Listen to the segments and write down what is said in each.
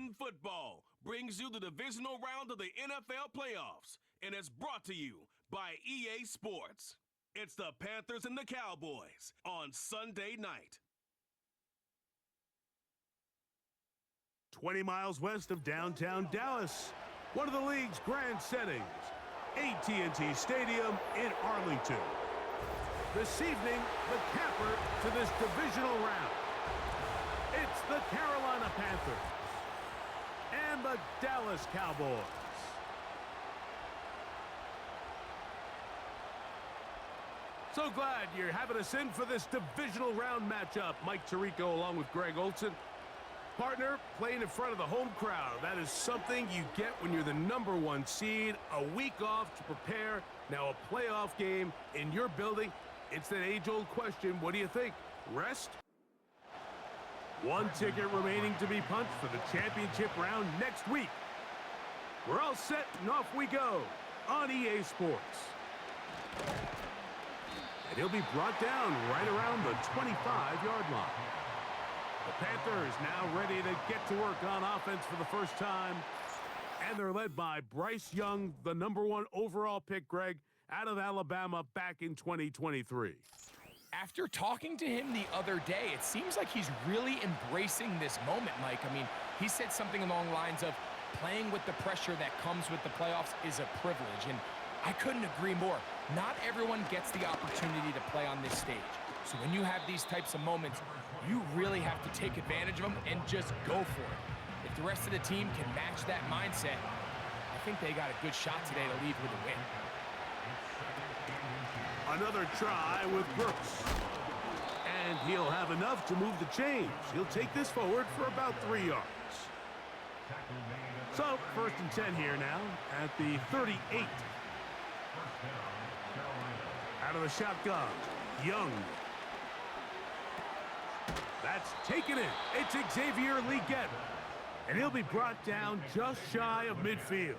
Madden Football brings you the divisional round of the NFL playoffs, and it's brought to you by EA Sports. It's the Panthers and the Cowboys on Sunday night. 20 miles west of downtown Dallas, one of the league's grand settings, AT&T Stadium in Arlington. This evening, the capper to this divisional round. It's the Carolina Panthers and the Dallas Cowboys. So glad you're having us in for this divisional round matchup. Mike Tirico along with Greg Olson. Partner, playing in front of the home crowd. That is something you get when you're the #1 seed. A week off to prepare. Now a playoff game in your building. It's that age-old question. What do you think? Rest? One ticket remaining to be punched for the championship round next week. We're all set and off we go on EA Sports. And he'll be brought down right around the 25-yard line. The Panthers now ready to get to work on offense for the first time. And they're led by Bryce Young, the #1 overall pick, Greg, out of Alabama back in 2023. After talking to him the other day, it seems like he's really embracing this moment, Mike. I mean, he said something along the lines of playing with the pressure that comes with the playoffs is a privilege, and I couldn't agree more. Not everyone gets the opportunity to play on this stage. So when you have these types of moments, you really have to take advantage of them and just go for it. If the rest of the team can match that mindset, I think they got a good shot today to leave with a win. Another try with Brooks. And he'll have enough to move the chains. He'll take this forward for about 3 yards. So, 1st and 10 here now at the 38. Out of the shotgun, Young. That's taken in. It's Xavier Legette. And he'll be brought down just shy of midfield.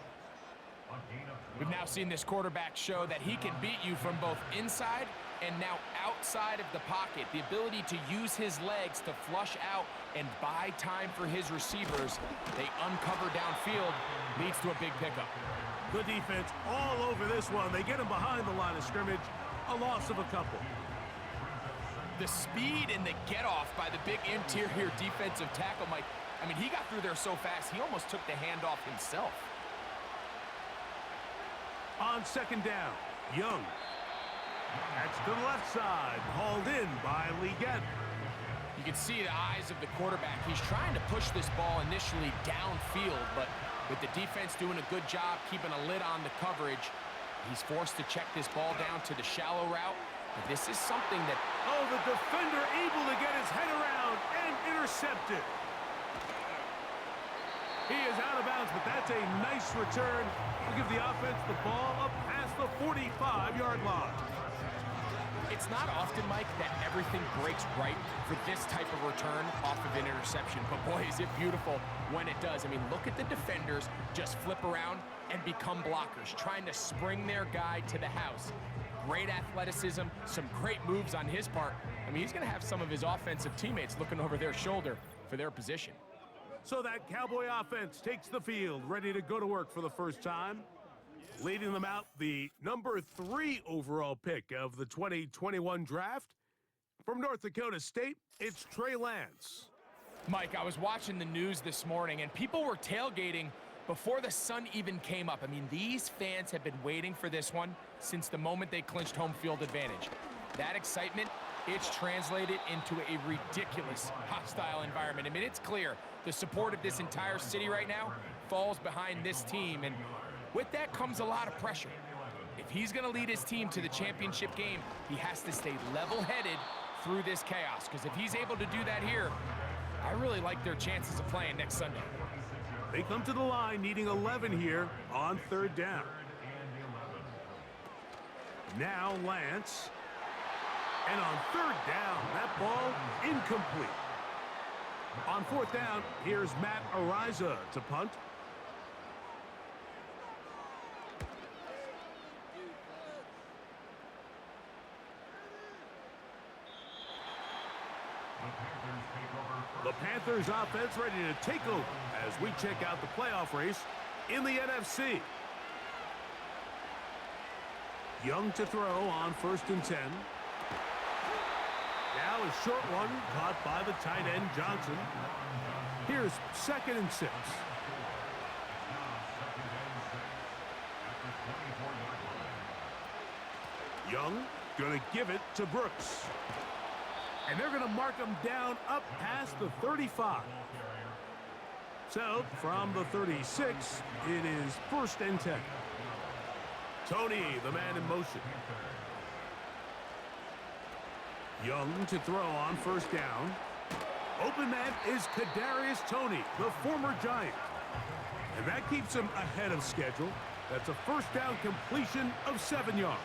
We've now seen this quarterback show that he can beat you from both inside and now outside of the pocket. The ability to use his legs to flush out and buy time for his receivers. They uncover downfield, leads to a big pickup. Good defense all over this one. They get him behind the line of scrimmage. A loss of a couple. The speed and the get-off by the big interior defensive tackle, Mike. I mean, he got through there so fast, he almost took the handoff himself. On 2nd down, Young. That's to the left side, hauled in by Legette. You can see the eyes of the quarterback. He's trying to push this ball initially downfield, but with the defense doing a good job keeping a lid on the coverage, he's forced to check this ball down to the shallow route. But this is something that... Oh, the defender able to get his head around and intercepted. He is out of bounds, but that's a nice return. We'll give the offense the ball up past the 45-yard line. It's not often, Mike, that everything breaks right for this type of return off of an interception. But boy, is it beautiful when it does. I mean, look at the defenders just flip around and become blockers, trying to spring their guy to the house. Great athleticism, some great moves on his part. I mean, he's going to have some of his offensive teammates looking over their shoulder for their position. So that Cowboy offense takes the field, ready to go to work for the first time. Leading them out, the #3 overall pick of the 2021 draft. From North Dakota State, it's Trey Lance. Mike, I was watching the news this morning, and people were tailgating before the sun even came up. I mean, these fans have been waiting for this one since the moment they clinched home field advantage. That excitement, it's translated into a ridiculous hostile environment. I mean, it's clear the support of this entire city right now falls behind this team, and with that comes a lot of pressure. If he's going to lead his team to the championship game, he has to stay level-headed through this chaos, because if he's able to do that here, I really like their chances of playing next Sunday. They come to the line needing 11 here on 3rd down. Now Lance. And on 3rd down, that ball incomplete. On 4th down, here's Matt Ariza to punt. The Panthers offense ready to take over as we check out the playoff race in the NFC. Young to throw on 1st and 10. Now a short one caught by the tight end Johnson. Here's 2nd and 6. Young going to give it to Brooks. And they're going to mark him down up past the 35. So, from the 36, it is 1st and 10. Tony, the man in motion. Young to throw on 1st down. Open man is Kadarius Toney, the former Giant. And that keeps him ahead of schedule. That's a 1st down completion of 7 yards.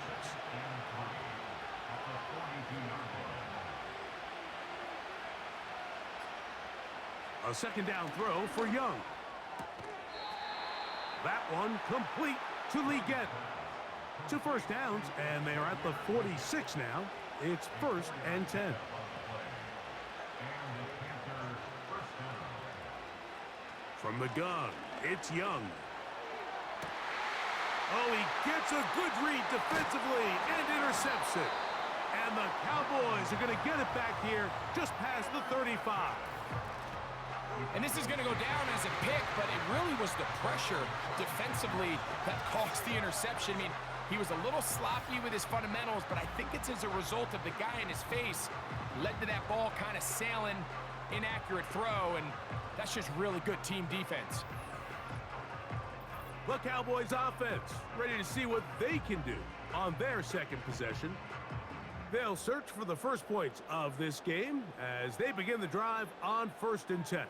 A 2nd down throw for Young. That one complete to Lee Gett. 2 first downs, and they are at the 46 now. It's 1st and 10. From the gun, it's Young. Oh, he gets a good read defensively and intercepts it. And the Cowboys are going to get it back here just past the 35. And this is going to go down as a pick, but it really was the pressure defensively that caused the interception. I mean, he was a little sloppy with his fundamentals, but I think it's as a result of the guy in his face led to that ball kind of sailing, inaccurate throw, and that's just really good team defense. The Cowboys offense ready to see what they can do on their 2nd possession. They'll search for the first points of this game as they begin the drive on 1st and 10.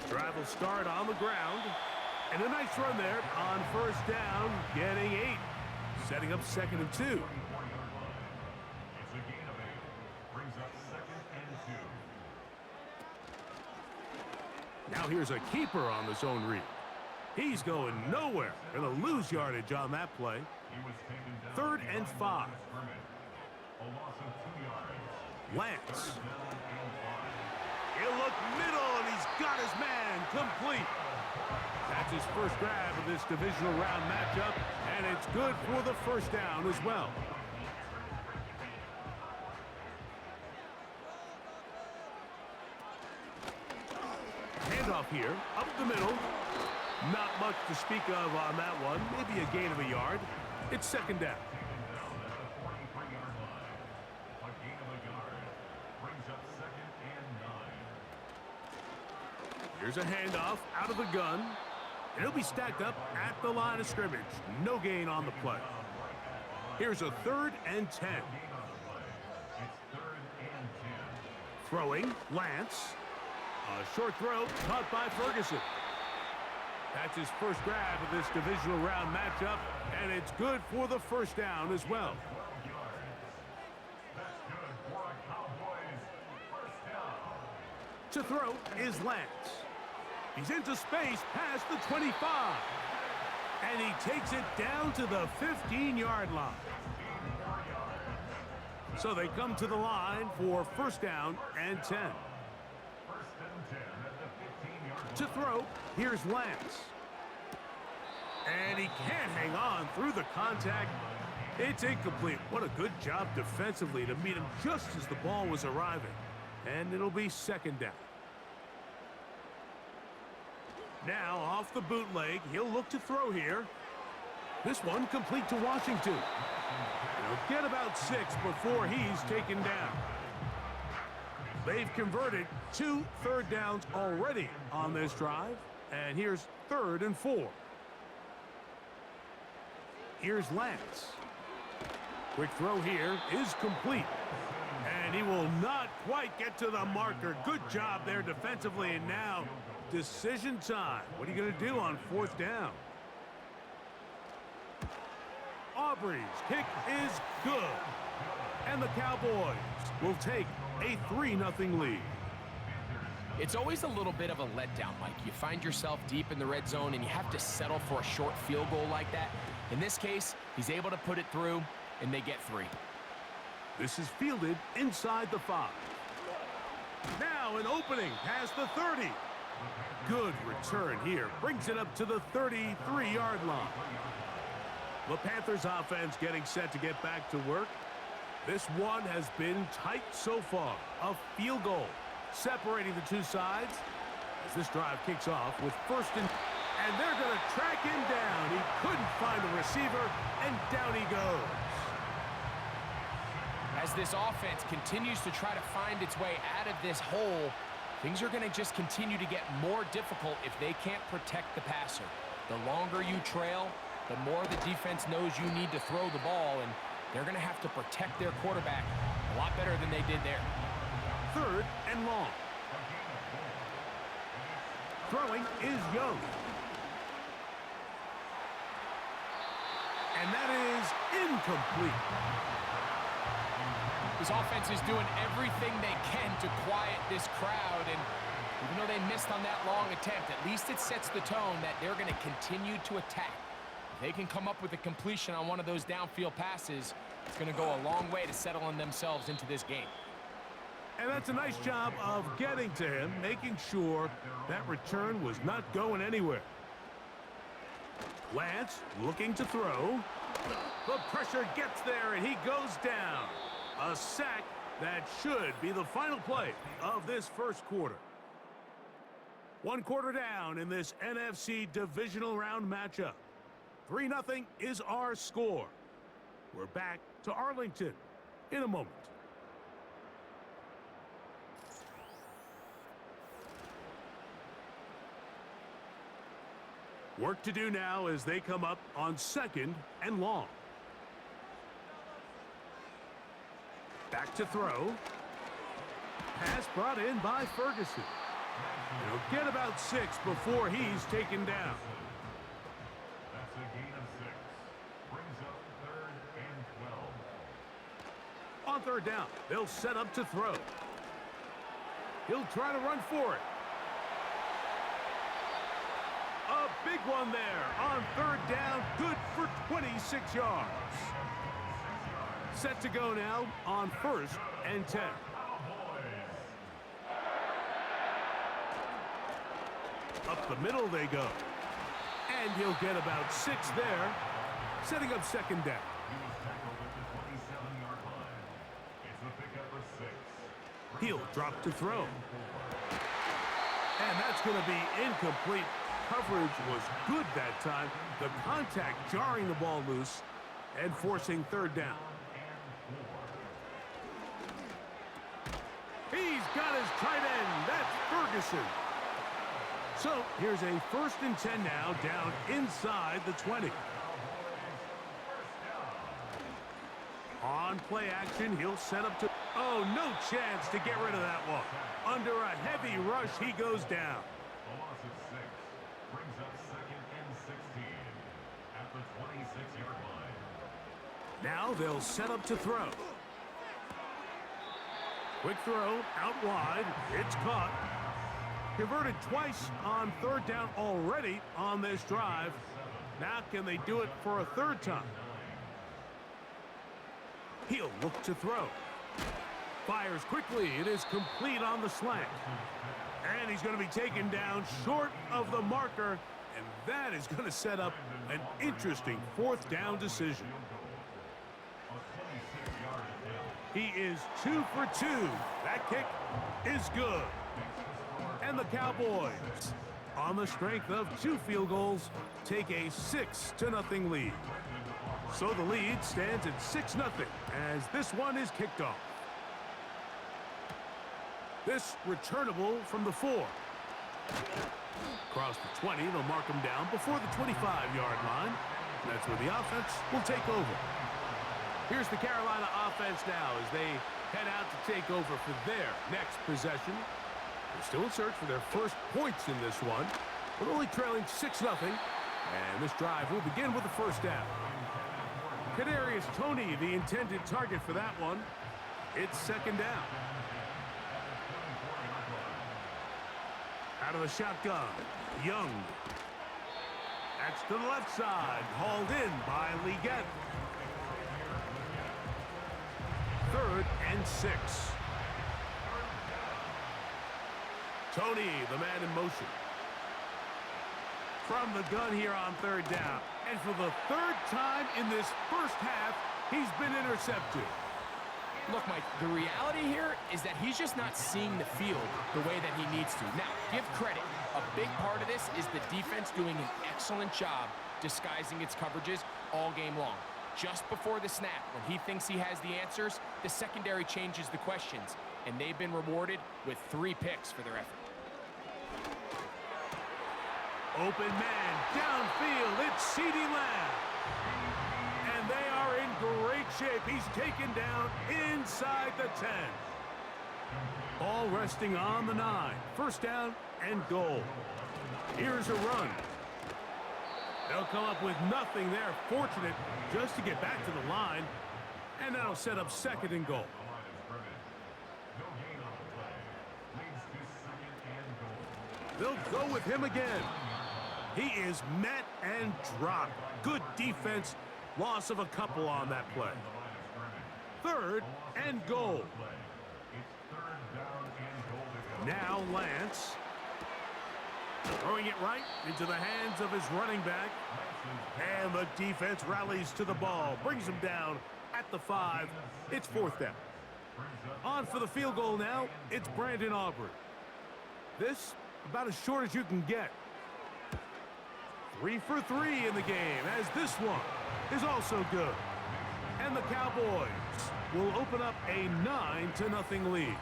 The drive will start on the ground. And a nice run there on 1st down, getting 8. Setting up 2nd and 2. Now here's a keeper on the zone read. He's going nowhere. Going to lose yardage on that play. 3rd and 5. Lance. He'll look middle, and he's got his man complete. That's his first grab of this divisional round matchup, and it's good for the 1st down as well. Handoff here, up the middle. Not much to speak of on that one. Maybe a gain of a yard. It's 2nd down. Here's a handoff out of the gun. And it'll be stacked up at the line of scrimmage. No gain on the play. Here's a 3rd and 10. Throwing, Lance. A short throw caught by Ferguson. That's his first grab of this divisional round matchup, and it's good for the 1st down as well. To throw is Lance. He's into space past the 25. And he takes it down to the 15-yard line. So they come to the line for 1st down and 10. To throw, here's Lance. And he can't hang on through the contact. It's incomplete. What a good job defensively to meet him just as the ball was arriving. And it'll be 2nd down. Now off the bootleg, he'll look to throw here. This one complete to Washington. He'll get about 6 before he's taken down. They've converted 2 third downs already on this drive. And here's 3rd and 4. Here's Lance. Quick throw here is complete. And he will not quite get to the marker. Good job there defensively. And now decision time. What are you going to do on 4th down? Aubrey's kick is good. And the Cowboys will take a 3-0 lead. It's always a little bit of a letdown, Mike. You find yourself deep in the red zone and you have to settle for a short field goal like that. In this case, he's able to put it through, and they get 3. This is fielded inside the 5. Now an opening past the 30. Good return here. Brings it up to the 33-yard line. The Panthers offense getting set to get back to work. This one has been tight so far. A field goal separating the two sides as this drive kicks off with first and they're going to track him down. He couldn't find the receiver, and down he goes. As this offense continues to try to find its way out of this hole, things are going to just continue to get more difficult if they can't protect the passer. The longer you trail, the more the defense knows you need to throw the ball, and they're going to have to protect their quarterback a lot better than they did there. 3rd and long. Throwing is Young. And that is incomplete. This offense is doing everything they can to quiet this crowd, and even though they missed on that long attempt, at least it sets the tone that they're going to continue to attack. If they can come up with a completion on one of those downfield passes, it's going to go a long way to settling themselves into this game. And that's a nice job of getting to him, making sure that return was not going anywhere. Lance looking to throw. The pressure gets there, and he goes down. A sack that should be the final play of this first quarter. 1 quarter down in this NFC divisional round matchup. 3-0 is our score. We're back to Arlington in a moment. Work to do now as they come up on 2nd and long. Back to throw. Pass brought in by Ferguson. He'll get about 6 before he's taken down. That's a gain of 6. Brings up 3rd and 12. On 3rd down, they'll set up to throw. He'll try to run for it. A big one there on 3rd down, good for 26 yards. Set to go now on 1st and 10. Up the middle they go. And he'll get about 6 there, setting up 2nd down. He was tackled at the 27-yard line. It's a pickup of 6. He'll drop to throw. And that's going to be incomplete. Coverage was good that time. The contact jarring the ball loose and forcing 3rd down. He's got his tight end. That's Ferguson. So here's a 1st and 10 now, down inside the 20. On play action, he'll set up to... Oh, no chance to get rid of that one. Under a heavy rush, he goes down. A loss of 6 brings up 2nd and 16 at the 26-yard line. Now they'll set up to throw. Quick throw, out wide. It's caught. Converted twice on 3rd down already on this drive. Now can they do it for a 3rd time? He'll look to throw. Fires quickly. It is complete on the slant. And he's going to be taken down short of the marker. And that is going to set up an interesting 4th down decision. He is 2 for 2. That kick is good. And the Cowboys, on the strength of 2 field goals, take a 6-0 lead. So the lead stands at 6-0 as this one is kicked off. This returnable from the 4. Across the 20, they'll mark him down before the 25-yard line. That's where the offense will take over. Here's the Carolina offense now as they head out to take over for their next possession. They're still in search for their first points in this one, but only trailing 6-0. And this drive will begin with the 1st down. Kadarius Toney, the intended target for that one. It's 2nd down. Out of the shotgun, Young. That's to the left side, hauled in by Leggett. 3rd and 6. Tony, the man in motion. From the gun here on 3rd down. And for the 3rd time in this first half, he's been intercepted. Look, Mike, the reality here is that he's just not seeing the field the way that he needs to. Now, give credit. A big part of this is the defense doing an excellent job disguising its coverages all game long. Just before the snap, when he thinks he has the answers, the secondary changes the questions, and they've been rewarded with 3 picks for their effort. Open man, downfield, it's Shady Lamb. And they are in great shape. He's taken down inside the 10. Ball resting on the 9. 1st down and goal. Here's a run. They'll come up with nothing there. Fortunate just to get back to the line. And that'll set up 2nd and goal. They'll go with him again. He is met and dropped. Good defense. Loss of a couple on that play. 3rd and goal. Now Lance. Throwing it right into the hands of his running back. And the defense rallies to the ball. Brings him down at the 5. It's 4th down. On for the field goal now. It's Brandon Aubrey. This about as short as you can get. 3 for 3 in the game, as this one is also good. And the Cowboys will open up a 9-0 lead.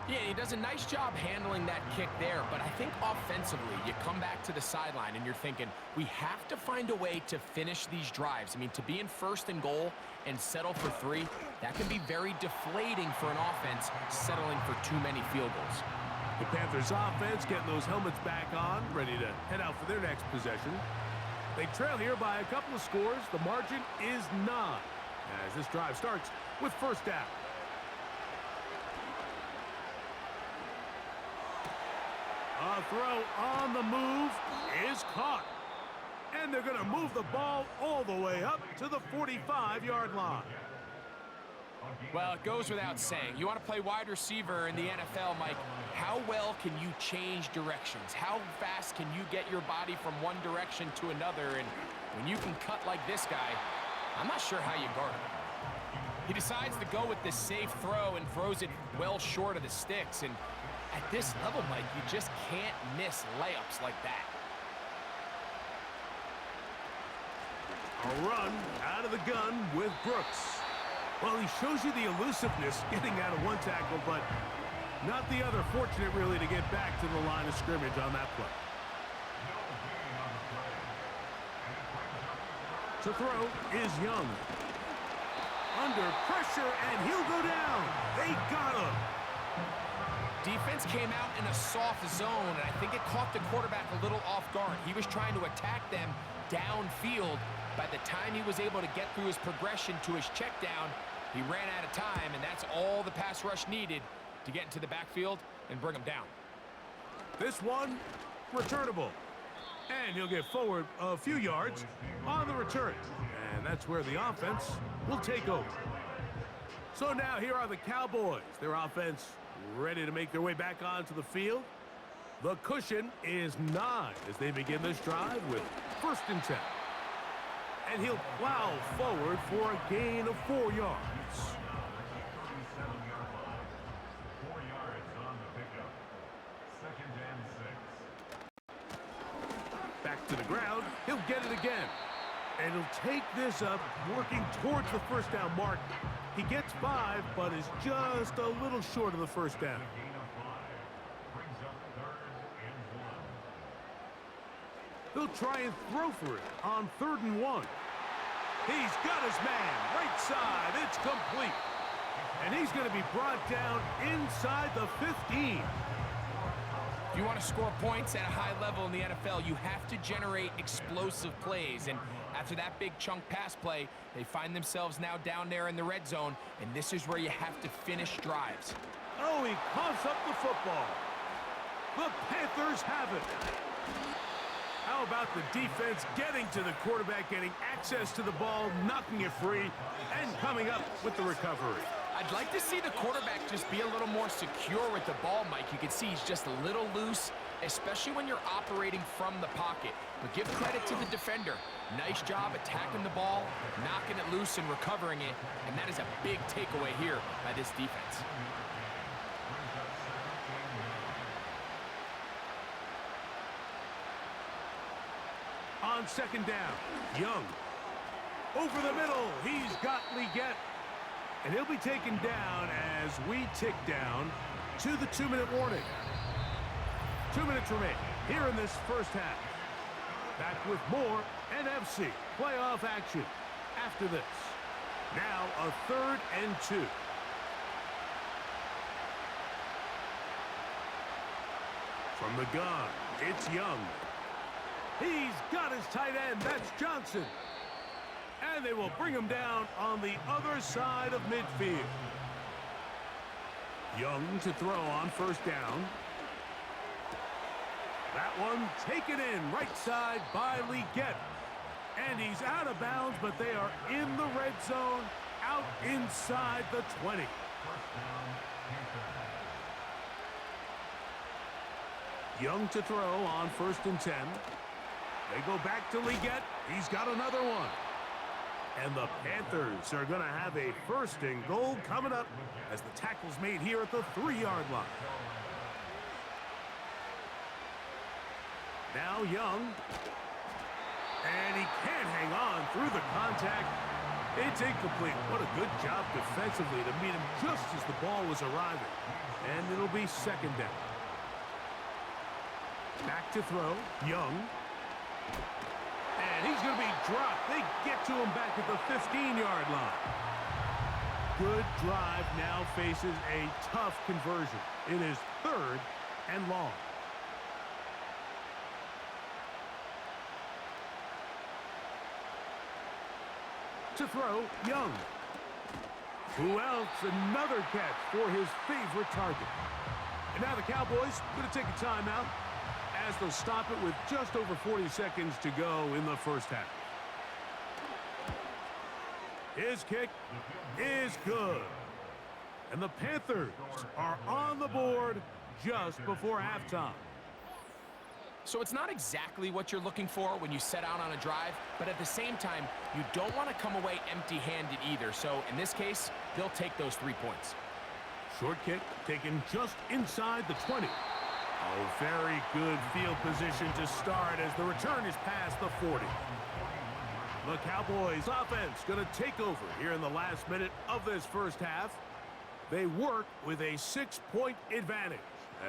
Yeah, he does a nice job handling that kick there, but I think offensively, you come back to the sideline and you're thinking, we have to find a way to finish these drives. I mean, to be in 1st and goal and settle for 3, that can be very deflating for an offense settling for too many field goals. The Panthers offense getting those helmets back on, ready to head out for their next possession. They trail here by a couple of scores. The margin is 9 as this drive starts with 1st down. A throw on the move is caught. And they're going to move the ball all the way up to the 45-yard line. Well, it goes without saying. You want to play wide receiver in the NFL, Mike, how well can you change directions? How fast can you get your body from one direction to another? And when you can cut like this guy, I'm not sure how you guard him. He decides to go with this safe throw and throws it well short of the sticks. And at this level, Mike, you just can't miss layups like that. A run out of the gun with Brooks. Well, he shows you the elusiveness getting out of one tackle, but not the other. Fortunate, really, to get back to the line of scrimmage on that play. To throw is Young. Under pressure, and he'll go down. They got him. Defense came out in a soft zone, and I think it caught the quarterback a little off guard. He was trying to attack them downfield. By the time he was able to get through his progression to his check down, he ran out of time, and that's all the pass rush needed to get into the backfield and bring him down. This one, returnable. And he'll get forward a few yards on the return. And that's where the offense will take over. So now here are the Cowboys. Their offense ready to make their way back onto the field. The cushion is 9 as they begin this drive with 1st and 10. And he'll plow forward for a gain of 4 yards. 4 yards on the pickup. 2nd and 6. Back to the ground. He'll get it again. And he'll take this up, working towards the 1st down mark. He gets 5, but is just a little short of the 1st down. Gain of 5. Brings up 3rd and 1. They'll try and throw for it on 3rd and 1. He's got his man, right side, it's complete. And he's going to be brought down inside the 15. If you want to score points at a high level in the NFL, you have to generate explosive plays. And after that big chunk pass play, they find themselves now down there in the red zone, and this is where you have to finish drives. Oh, he coughs up the football. The Panthers have it. How about the defense getting to the quarterback, getting access to the ball, knocking it free, and coming up with the recovery? I'd like to see the quarterback just be a little more secure with the ball, Mike. You can see he's just a little loose, especially when you're operating from the pocket. But give credit to the defender. Nice job attacking the ball, knocking it loose and recovering it. And that is a big takeaway here by this defense. On second down, Young. Over the middle, he's got Leggett. And he'll be taken down as we tick down to the 2-minute warning. 2 minutes remain here in this first half. Back with more NFC playoff action after this. Now a 3rd and 2. From the gun, it's Young. He's got his tight end. That's Johnson. And they will bring him down on the other side of midfield. Young to throw on first down. That one taken in right side by Leggett. And he's out of bounds, but they are in the red zone, out inside the 20. Young to throw on 1st and 10. They go back to Leggett. He's got another one. And the Panthers are going to have a 1st and goal coming up as the tackle's made here at the 3-yard line. Now Young. And he can't hang on through the contact. It's incomplete. What a good job defensively to meet him just as the ball was arriving. And it'll be 2nd down. Back to throw. Young. And he's going to be dropped. They get to him back at the 15-yard line. Good drive now faces a tough conversion. It is 3rd and long. To throw, Young. Who else? Another catch for his favorite target. And now the Cowboys going to take a timeout as they'll stop it with just over 40 seconds to go in the first half. His kick is good. And the Panthers are on the board just before halftime. So it's not exactly what you're looking for when you set out on a drive, but at the same time, you don't want to come away empty-handed either. So in this case, they'll take those 3 points. Short kick taken just inside the 20. Oh, very good field position to start as the return is past the 40. The Cowboys offense going to take over here in the last minute of this first half. They work with a 6-point advantage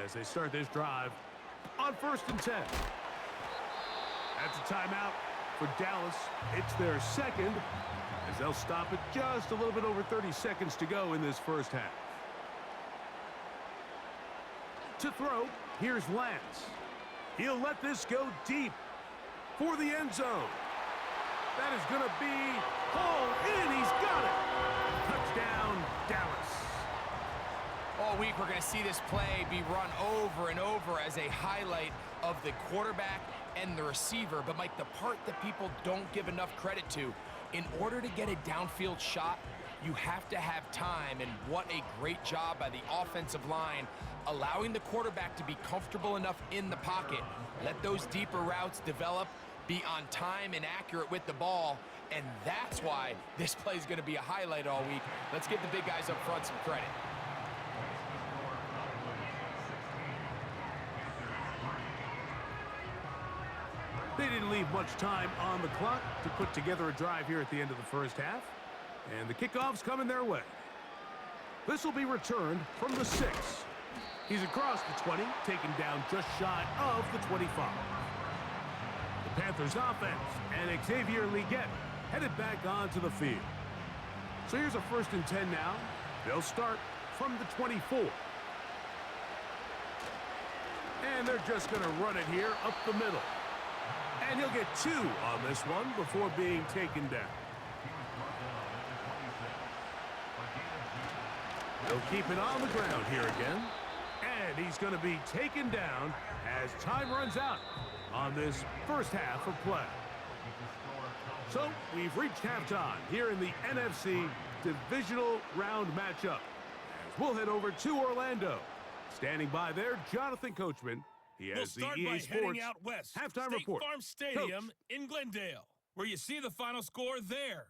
as they start this drive on 1st and 10. That's a timeout for Dallas. It's their 2nd as they'll stop it just a little bit over 30 seconds to go in this first half. To throw, here's Lance. He'll let this go deep for the end zone. That is going to be hauled in. He's got it. Touchdown, Dallas. All week, we're going to see this play be run over and over as a highlight of the quarterback and the receiver. But, Mike, the part that people don't give enough credit to, in order to get a downfield shot, you have to have time. And what a great job by the offensive line, allowing the quarterback to be comfortable enough in the pocket. Let those deeper routes develop, be on time and accurate with the ball. And that's why this play is going to be a highlight all week. Let's give the big guys up front some credit. They didn't leave much time on the clock to put together a drive here at the end of the first half. And the kickoff's coming their way. This will be returned from the 6. He's across the 20, taken down just shy of the 25. The Panthers offense and Xavier Leggett headed back onto the field. So here's a 1st and 10 now. They'll start from the 24. And they're just going to run it here up the middle. And he'll get 2 on this one before being taken down. He'll keep it on the ground here again. And he's going to be taken down as time runs out on this first half of play. So, we've reached halftime here in the NFC Divisional Round matchup. As we'll head over to Orlando. Standing by there, Jonathan Coachman. He has the EA Sports out west. halftime State report. Farm Stadium Coach. in Glendale, where you see the final score there.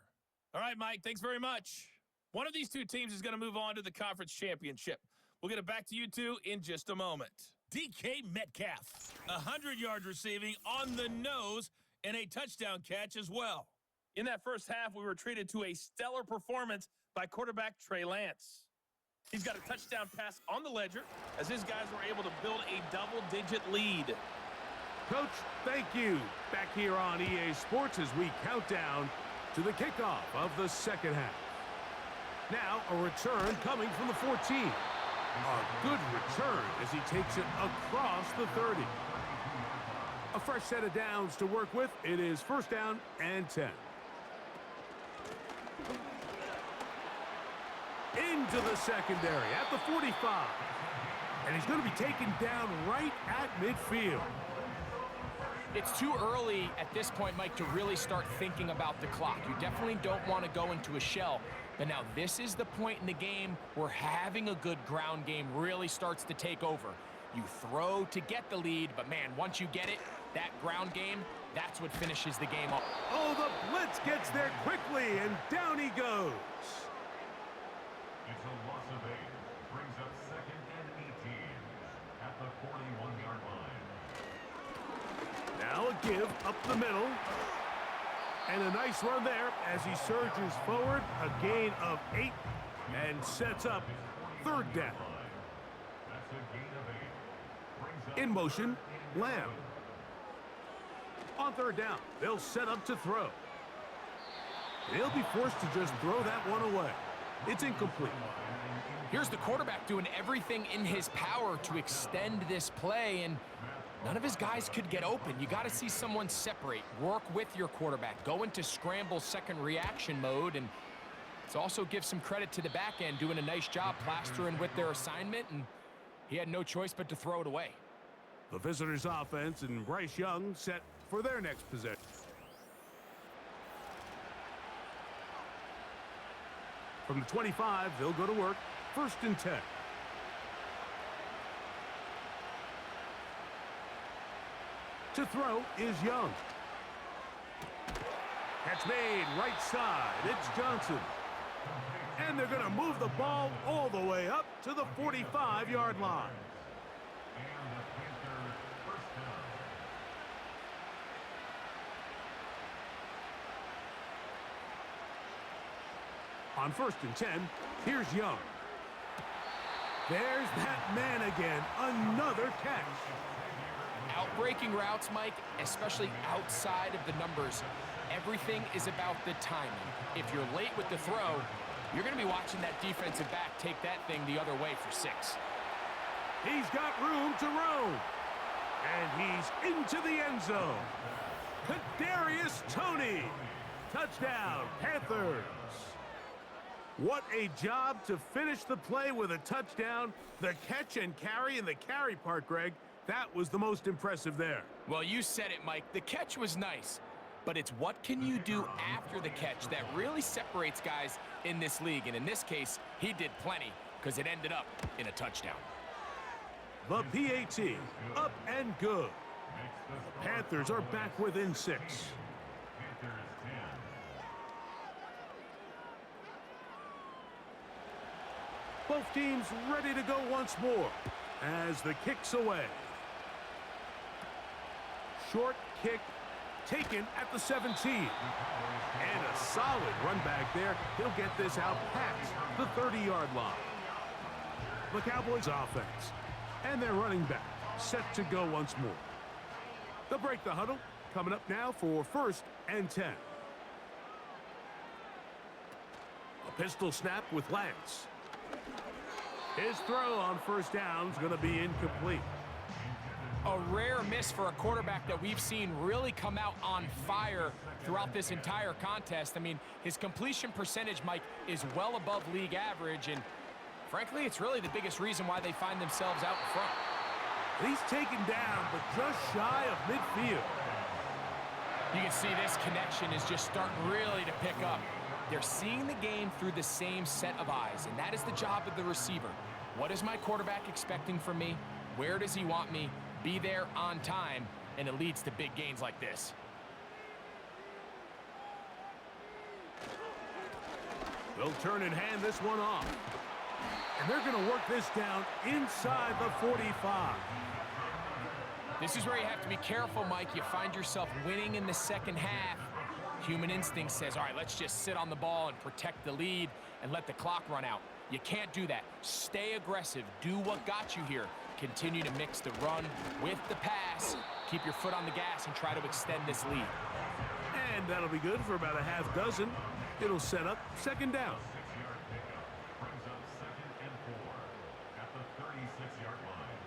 All right, Mike, thanks very much. One of these two teams is going to move on to the conference championship. We'll get it back to you two in just a moment. DK Metcalf, 100 yards receiving on the nose and a touchdown catch as well. In that first half, we were treated to a stellar performance by quarterback Trey Lance. He's got a touchdown pass on the ledger as his guys were able to build a double-digit lead. Coach, thank you. Back here on EA Sports as we count down to the kickoff of the second half. Now, a return coming from the 14. A good return as he takes it across the 30. A fresh set of downs to work with. It is first down and 10. Into the secondary at the 45. And he's going to be taken down right at midfield. It's too early at this point, Mike, to really start thinking about the clock. You definitely don't want to go into a shell. But now this is the point in the game where having a good ground game really starts to take over. You throw to get the lead, but man, once you get it, that ground game, that's what finishes the game off. Oh, the blitz gets there quickly, and down he goes. It's a loss of 8. Brings up second and 18 at the 41-yard line. Now a give up the middle. And a nice run there as he surges forward. A gain of 8 and sets up third down. That's a gain of 8. Brings up In motion, Lamb. On third down, they'll set up to throw. They'll be forced to just throw that one away. It's incomplete. Here's the quarterback doing everything in his power to extend this play, and none of his guys could get open. You got to see someone separate, work with your quarterback, go into scramble second reaction mode, and it's also give some credit to the back end doing a nice job plastering with their assignment, and he had no choice but to throw it away. The visitors' offense and Bryce Young set for their next possession. From the 25, they'll go to work. First and 10. To throw is Young. Catch made right side. It's Johnson. And they're going to move the ball all the way up to the 45-yard line. and the Panthers first down. On first and 10, here's Young. There's that man again. Another catch. Outbreaking routes, Mike, especially outside of the numbers, everything is about the timing. If you're late with the throw, you're going to be watching that defensive back take that thing the other way for 6. He's got room to roam. And he's into the end zone. Kadarius Toney. Touchdown, Panthers. What a job to finish the play with a touchdown. The catch and carry in the carry part, Greg, that was the most impressive there. Well, you said it, Mike. The catch was nice, but it's what can you do after the catch that really separates guys in this league. And in this case, he did plenty because it ended up in a touchdown. The PAT, up and good. The Panthers are back within 6. Panthers 10. Both teams ready to go once more as the kick's away. Short kick taken at the 17. And a solid run back there. He'll get this out past the 30-yard line. The Cowboys offense and their running back set to go once more. They'll break the huddle. Coming up now for first and 10. A pistol snap with Lance. His throw on first down is going to be incomplete. A rare miss for a quarterback that we've seen really come out on fire throughout this entire contest. I mean, his completion percentage, Mike, is well above league average, and frankly, it's really the biggest reason why they find themselves out in front. He's taken down, but just shy of midfield. You can see this connection is just starting really to pick up. They're seeing the game through the same set of eyes, and that is the job of the receiver. What is my quarterback expecting from me? Where does he want me? Be there on time, and it leads to big gains like this. They'll turn and hand this one off. And they're going to work this down inside the 45. This is where you have to be careful, Mike. You find yourself winning in the second half. Human instinct says, all right, let's just sit on the ball and protect the lead and let the clock run out. You can't do that. Stay aggressive. Do what got you here. Continue to mix the run with the pass. Keep your foot on the gas and try to extend this lead. And that'll be good for about a half dozen. It'll set up second down. 6-yard pickup brings up 2nd and 4 at the 36-yard line.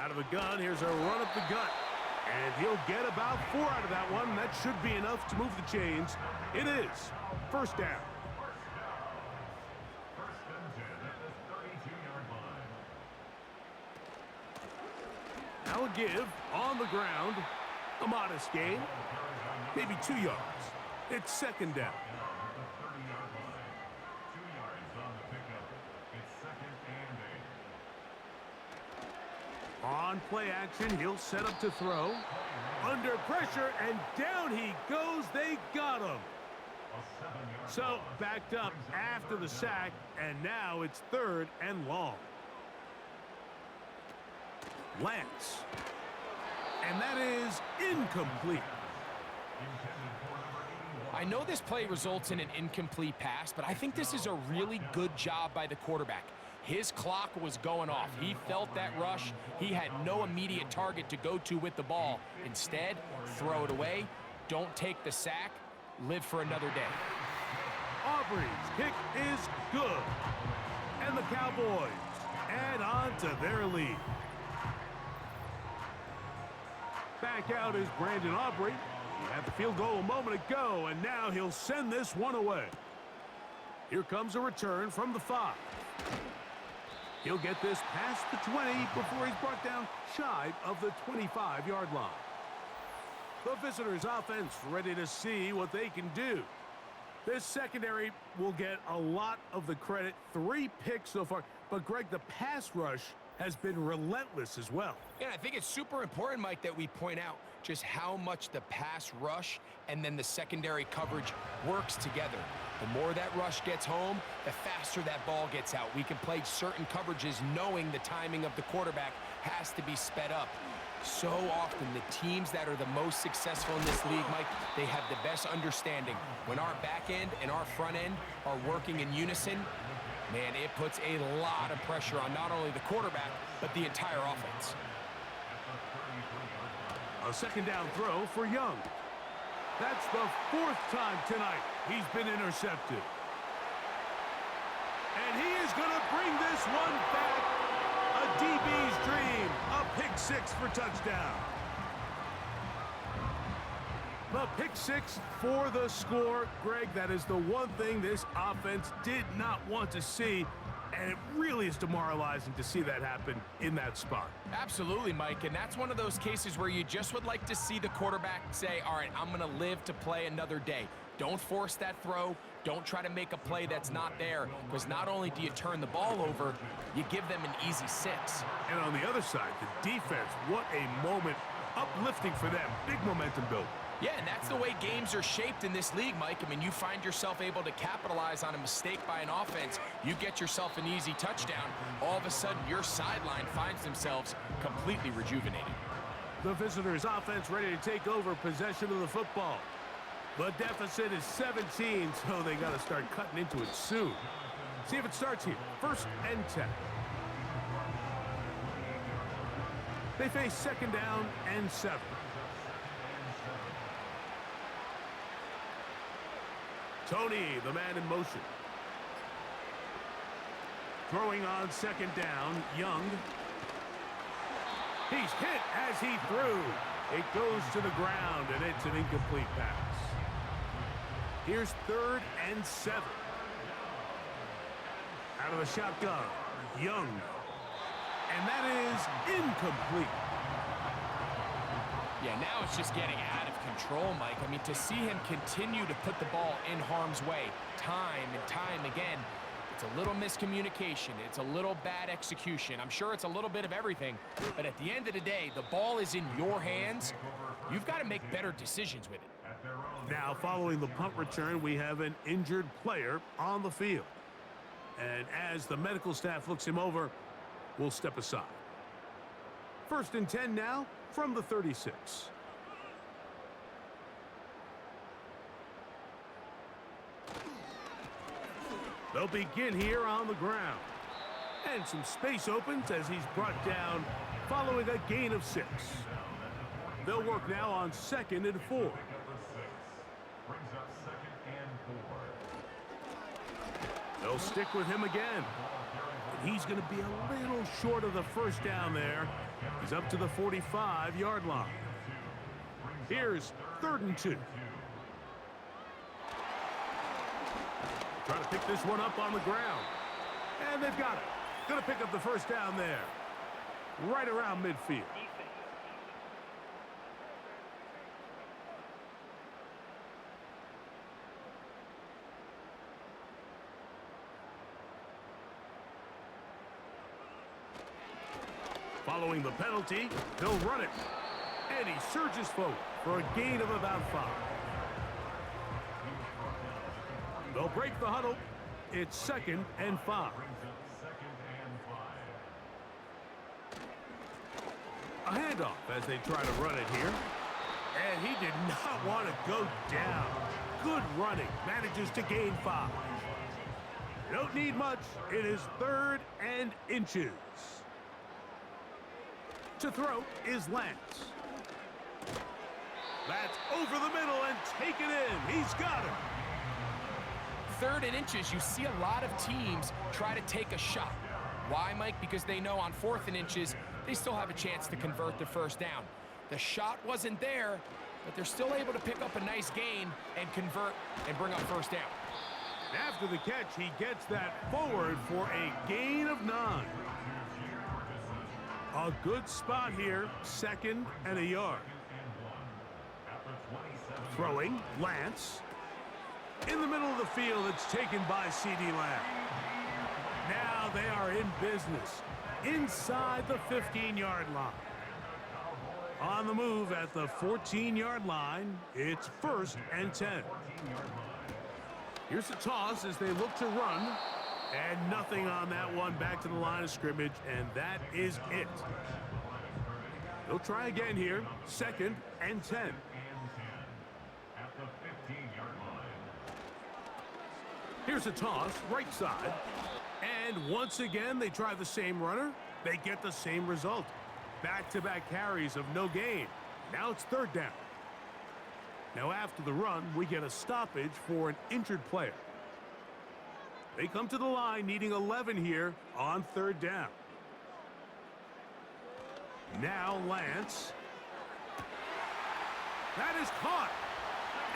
Out of the gun, here's a run up the gut. And he'll get about 4 out of that one. That should be enough to move the chains. It is. First down. First and 10 at the 32-yard line. Now a give on the ground. A modest gain. Maybe 2 yards. It's second down. At the 30-yard line. 2 yards on the pickup. It's 2nd and 8. On play action, he'll set up to throw. Under pressure, and down he goes. They got him. A 7-yard So backed up after the sack, and now it's third and long. Lance. And that is incomplete. I know this play results in an incomplete pass, but I think this is a really good job by the quarterback. His clock was going off. He felt that rush. He had no immediate target to go to with the ball. Instead, throw it away. Don't take the sack. Live for another day. Aubrey's kick is good. And the Cowboys add on to their lead. Back out is Brandon Aubrey. He had the field goal a moment ago, and now he'll send this one away. Here comes a return from the 5. He'll get this past the 20 before he's brought down shy of the 25-yard line. The visitors' offense ready to see what they can do. This secondary will get a lot of the credit. 3 picks so far. But, Greg, the pass rush has been relentless as well. And I think it's super important, Mike, that we point out just how much the pass rush and then the secondary coverage works together. The more that rush gets home, the faster that ball gets out. We can play certain coverages knowing the timing of the quarterback has to be sped up. So often, the teams that are the most successful in this league, Mike, they have the best understanding. When our back end and our front end are working in unison, man, it puts a lot of pressure on not only the quarterback, but the entire offense. A second down throw for Young. That's the 4th time tonight he's been intercepted. And he is going to bring this one back. A DB's dream. A pick 6 for touchdown. The pick 6 for the score. Greg, that is the one thing this offense did not want to see. And it really is demoralizing to see that happen in that spot. Absolutely, Mike, and that's one of those cases where you just would like to see the quarterback say, all right, I'm going to live to play another day. Don't force that throw. Don't try to make a play that's not there, because not only do you turn the ball over, you give them an easy 6. And on the other side, the defense, what a moment. Uplifting for them. Big momentum build. Yeah, and that's the way games are shaped in this league, Mike. I mean, you find yourself able to capitalize on a mistake by an offense. You get yourself an easy touchdown. All of a sudden, your sideline finds themselves completely rejuvenated. The visitors' offense ready to take over possession of the football. The deficit is 17, so they got to start cutting into it soon. See if it starts here. 1st and 10. They face second down and 7. Tony, the man in motion. Throwing on second down, Young. He's hit as he threw. It goes to the ground, and it's an incomplete pass. Here's 3rd and 7. Out of the shotgun, Young. And that is incomplete. Yeah, now it's just getting out of control, Mike. I mean, to see him continue to put the ball in harm's way time and time again, it's a little miscommunication. It's a little bad execution. I'm sure it's a little bit of everything, but at the end of the day, the ball is in your hands. You've got to make better decisions with it. Now, following the punt return, we have an injured player on the field. And as the medical staff looks him over, we'll step aside. 1st and 10 now from the 36. They'll begin here on the ground. And some space opens as he's brought down following a gain of 6. They'll work now on 2nd and 4. They'll stick with him again. And he's going to be a little short of the first down there. He's up to the 45-yard line. Here's 3rd and 2. Trying to pick this one up on the ground. And they've got it. Going to pick up the first down there. Right around midfield. Following the penalty, he'll run it. And he surges forward for a gain of about 5. They'll break the huddle. It's 2nd and 5. A handoff as they try to run it here. And he did not want to go down. Good running. Manages to gain 5. Don't need much. It is 3rd and inches. To throw is Lance. That's over the middle and taken in. He's got it. 3rd and inches, you see a lot of teams try to take a shot. Why, Mike? Because they know on 4th and inches, they still have a chance to convert the first down. The shot wasn't there, but they're still able to pick up a nice gain and convert and bring up first down. After the catch, he gets that forward for a gain of 9. A good spot here, 2nd and a yard. Throwing, Lance. In the middle of the field, it's taken by CD Lamb. Now they are in business inside the 15-yard line. On the move at the 14-yard line, it's 1st and 10. Here's a toss as they look to run. And nothing on that one. Back to the line of scrimmage, and that is it. They'll try again here. 2nd and 10. Here's a toss, right side. And once again, they try the same runner. They get the same result. Back-to-back carries of no gain. Now it's 3rd down. Now after the run, we get a stoppage for an injured player. They come to the line needing 11 here on 3rd down. Now Lance. That is caught.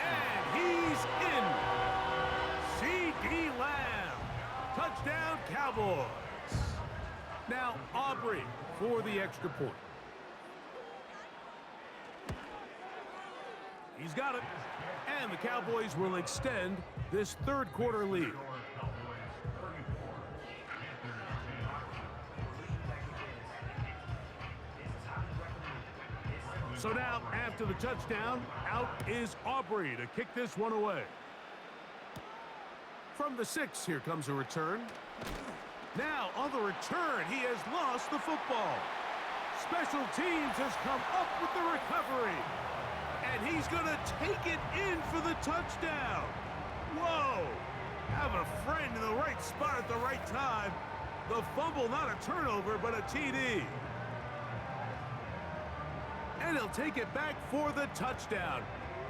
And he's in. CD Lamb. Touchdown, Cowboys. Now Aubrey for the extra point. He's got it. And the Cowboys will extend this 3rd quarter lead. So now, after the touchdown, out is Aubrey to kick this one away. From the 6, here comes a return. Now, on the return, he has lost the football. Special teams has come up with the recovery. And he's going to take it in for the touchdown. Whoa! Have a friend in the right spot at the right time. The fumble, not a turnover, but a TD. And he'll take it back for the touchdown.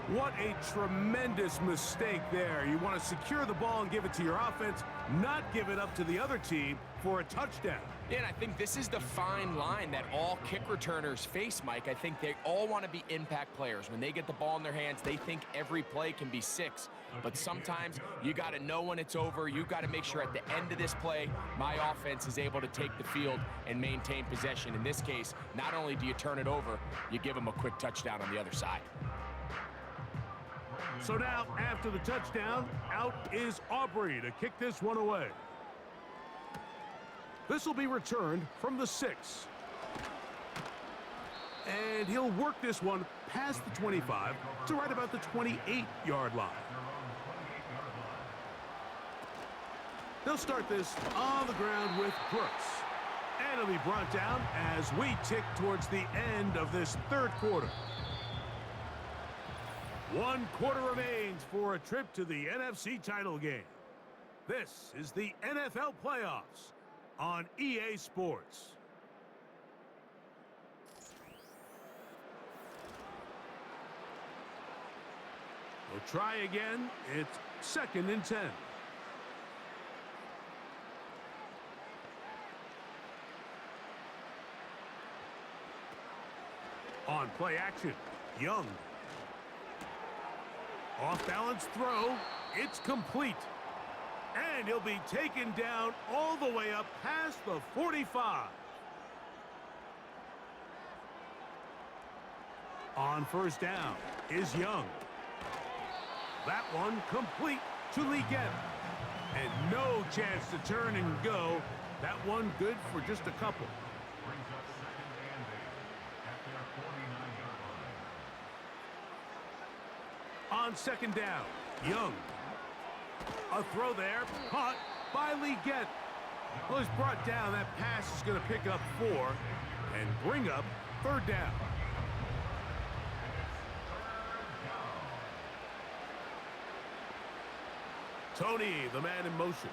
What a tremendous mistake there. You want to secure the ball and give it to your offense, not give it up to the other team for a touchdown. Yeah, and I think this is the fine line that all kick returners face, Mike. I think they all want to be impact players. When they get the ball in their hands, they think every play can be 6. But sometimes you got to know when it's over. You got to make sure at the end of this play, my offense is able to take the field and maintain possession. In this case, not only do you turn it over, you give them a quick touchdown on the other side. So now, after the touchdown, out is Aubrey to kick this one away. This will be returned from the 6. And he'll work this one past the 25 to right about the 28-yard line. They'll start this on the ground with Brooks. And it'll be brought down as we tick towards the end of this third quarter. 1 quarter remains for a trip to the NFC title game. This is the NFL playoffs on EA Sports. We'll try again. It's 2nd and 10. On play action, Young. Off-balance throw. It's complete. And he'll be taken down all the way up past the 45. On first down is Young. That one complete to Liget. And no chance to turn and go. That one good for just a couple. Brings up 2nd and 8 at their 49-yard line. On 2nd down, Young. A throw there, caught by Liget. Well, he's brought down. That pass is going to pick up 4 and bring up 3rd down. Tony, the man in motion.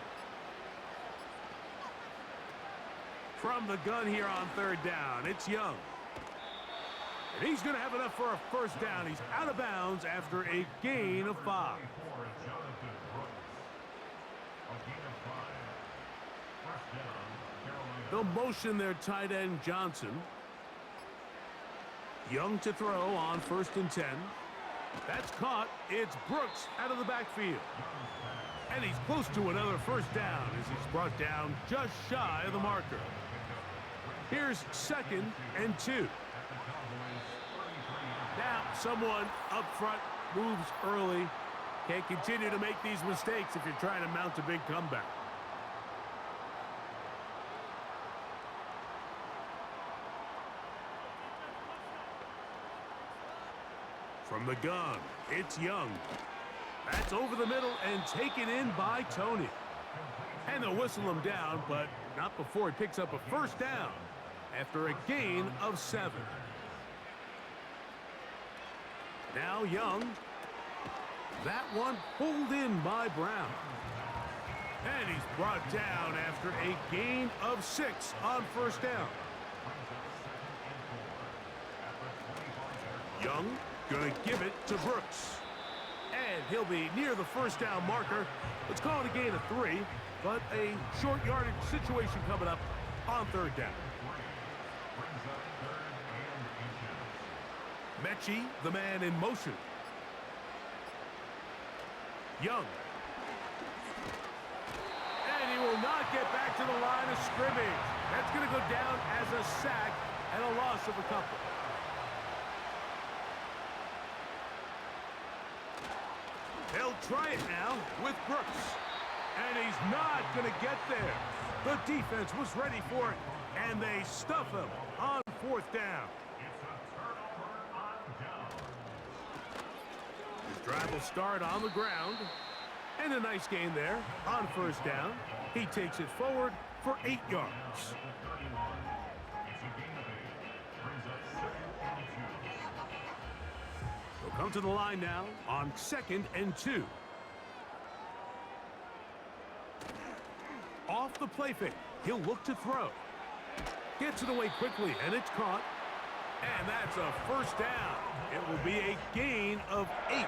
From the gun here on 3rd down, it's Young. And he's going to have enough for a first down. He's out of bounds after a gain of 5. They'll motion their tight end Johnson. Young to throw on 1st and 10. That's caught. It's Brooks out of the backfield. And he's close to another first down as he's brought down just shy of the marker. Here's 2nd and 2. Now someone up front moves early. Can't continue to make these mistakes if you're trying to mount a big comeback. From the gun, it's Young. That's over the middle and taken in by Tony. And they'll whistle him down, but not before he picks up a first down after a gain of 7. Now Young. That one pulled in by Brown. And he's brought down after a gain of 6 on first down. Young gonna give it to Brooks. And he'll be near the first down marker. Let's call it a gain of 3, but a short yardage situation coming up on 3rd down. Mechie, the man in motion. Young. And he will not get back to the line of scrimmage. That's going to go down as a sack and a loss of a couple. They'll try it now with Brooks. And he's not going to get there. The defense was ready for it, and they stuff him on 4th down. His drive will start on the ground. And a nice gain there on first down. He takes it forward for 8 yards. He'll come to the line now on 2nd and 2. Off the play fake, he'll look to throw. Gets it away quickly, and it's caught. And that's a first down. It will be a gain of 8.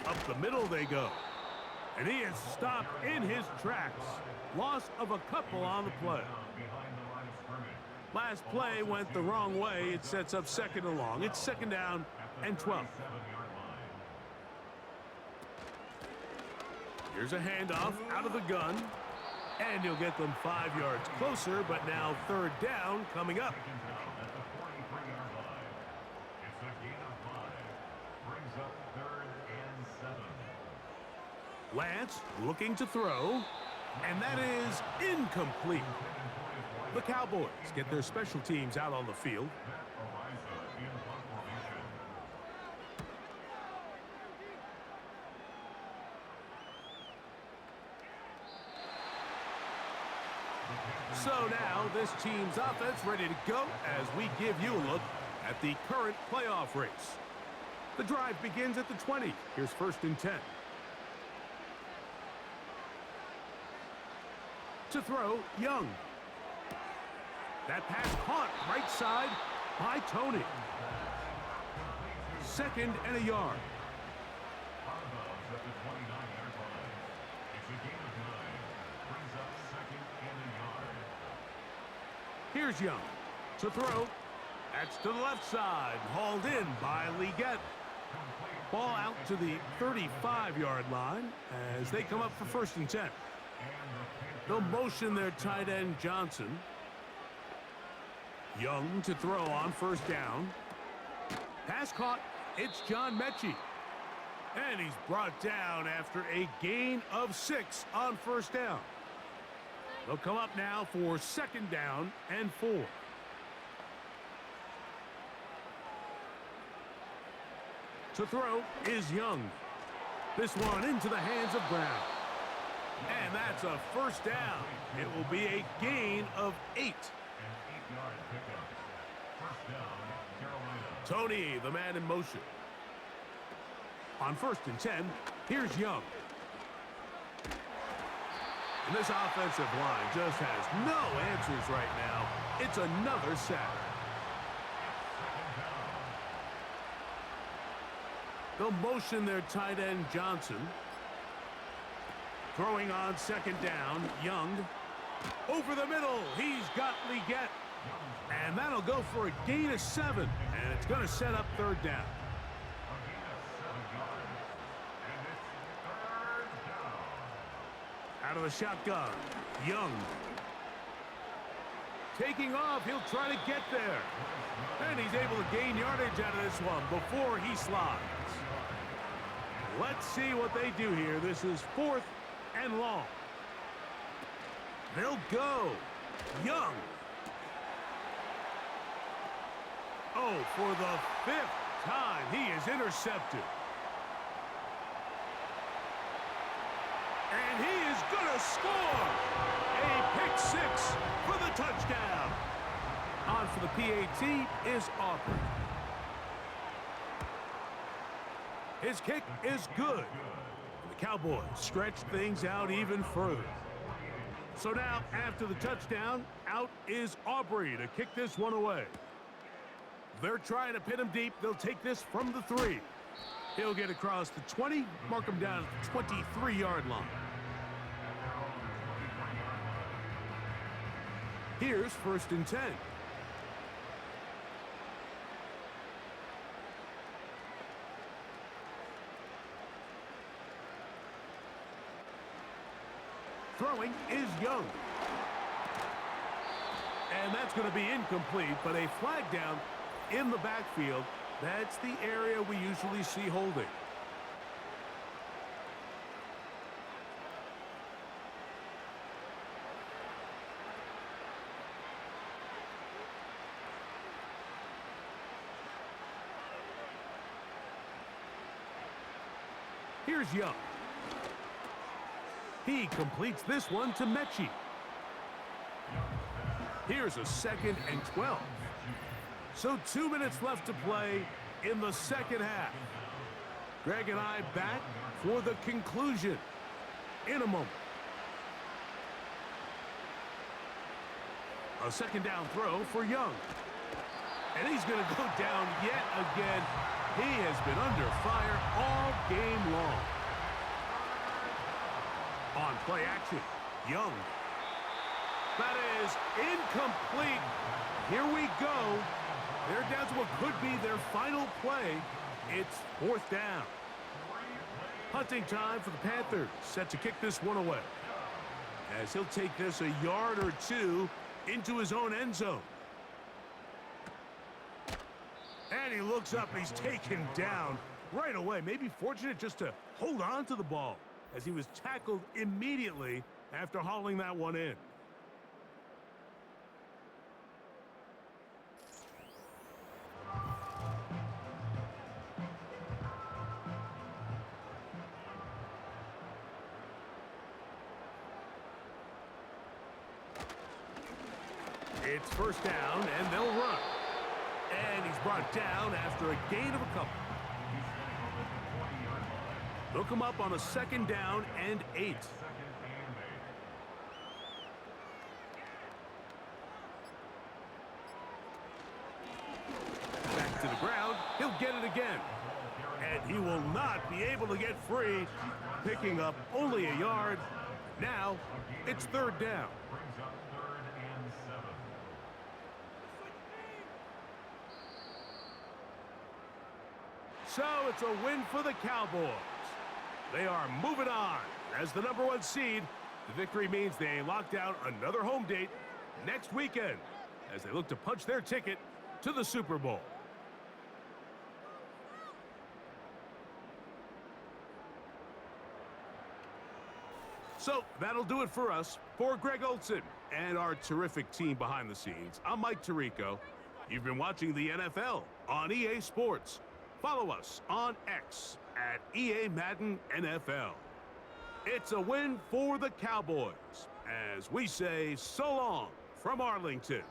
Up the middle they go. And he is stopped in his tracks. Loss of a couple on the play. Last play went the wrong way. It sets up second and long. It's second down and 12. Here's a handoff out of the gun. And he'll get them 5 yards closer, but now third down coming up. Lance looking to throw, and that is incomplete. The Cowboys get their special teams out on the field. So now this team's offense ready to go as we give you a look at the current playoff race. The drive begins at the 20. Here's first and 10. To throw, Young. That pass caught right side by Tony. Second and a yard. Here's Young to throw. That's to the left side. Hauled in by Leggett. Ball out to the 35-yard line as they come up for first and 10. They'll motion their tight end Johnson. Young to throw on first down. Pass caught. It's John Mechie. And he's brought down after a gain of 6 on first down. They'll come up now for second down and 4. To throw is Young. This one into the hands of Brown. And that's a first down. It will be a gain of 8. Tony, the man in motion. On first and 10, here's Young. And this offensive line just has no answers right now. It's another sack. They'll motion their tight end Johnson. Throwing on second down, Young. Over the middle, he's got Leggett. And that'll go for a gain of 7. And it's going to set up third down. Out of the shotgun, Young. Taking off, he'll try to get there. And he's able to gain yardage out of this one before he slides. Let's see what they do here. This is fourth and long. They'll go. Young. Oh, for the 5th time, he is intercepted. And he is going to score. A pick 6 for the touchdown. On for the PAT is Aubrey. His kick is good. The Cowboys stretch things out even further. So now, after the touchdown, out is Aubrey to kick this one away. They're trying to pin him deep. They'll take this from the 3. He'll get across the 20, mark him down at the 23-yard line. Here's first and 10. Throwing is Young. And that's going to be incomplete, but a flag down in the backfield. That's the area we usually see holding. Here's Young. He completes this one to Mechie. Here's a second and 12. So 2 minutes left to play in the second half. Greg and I back for the conclusion. in a moment. A second down throw for Young. And he's going to go down yet again. He has been under fire all game long. On play action, Young. That is incomplete. Here we go. They're down to what could be their final play. It's fourth down. Punting time for the Panthers, set to kick this one away. As he'll take this a yard or two into his own end zone. And he looks up, he's taken down right away. Maybe fortunate just to hold on to the ball as he was tackled immediately after hauling that one in. It's first down, and they'll run. And he's brought down after a gain of a couple. They'll come up on a second down and 8. Back to the ground. He'll get it again. And he will not be able to get free, picking up only a yard. Now, it's third down. So it's a win for the Cowboys. They are moving on as the #1 seed. The victory means they locked down another home date next weekend as they look to punch their ticket to the Super Bowl. So that'll do it for us. For Greg Olson and our terrific team behind the scenes, I'm Mike Tirico. You've been watching the NFL on EA Sports. Follow us on X at EA Madden NFL. It's a win for the Cowboys as we say so long from Arlington.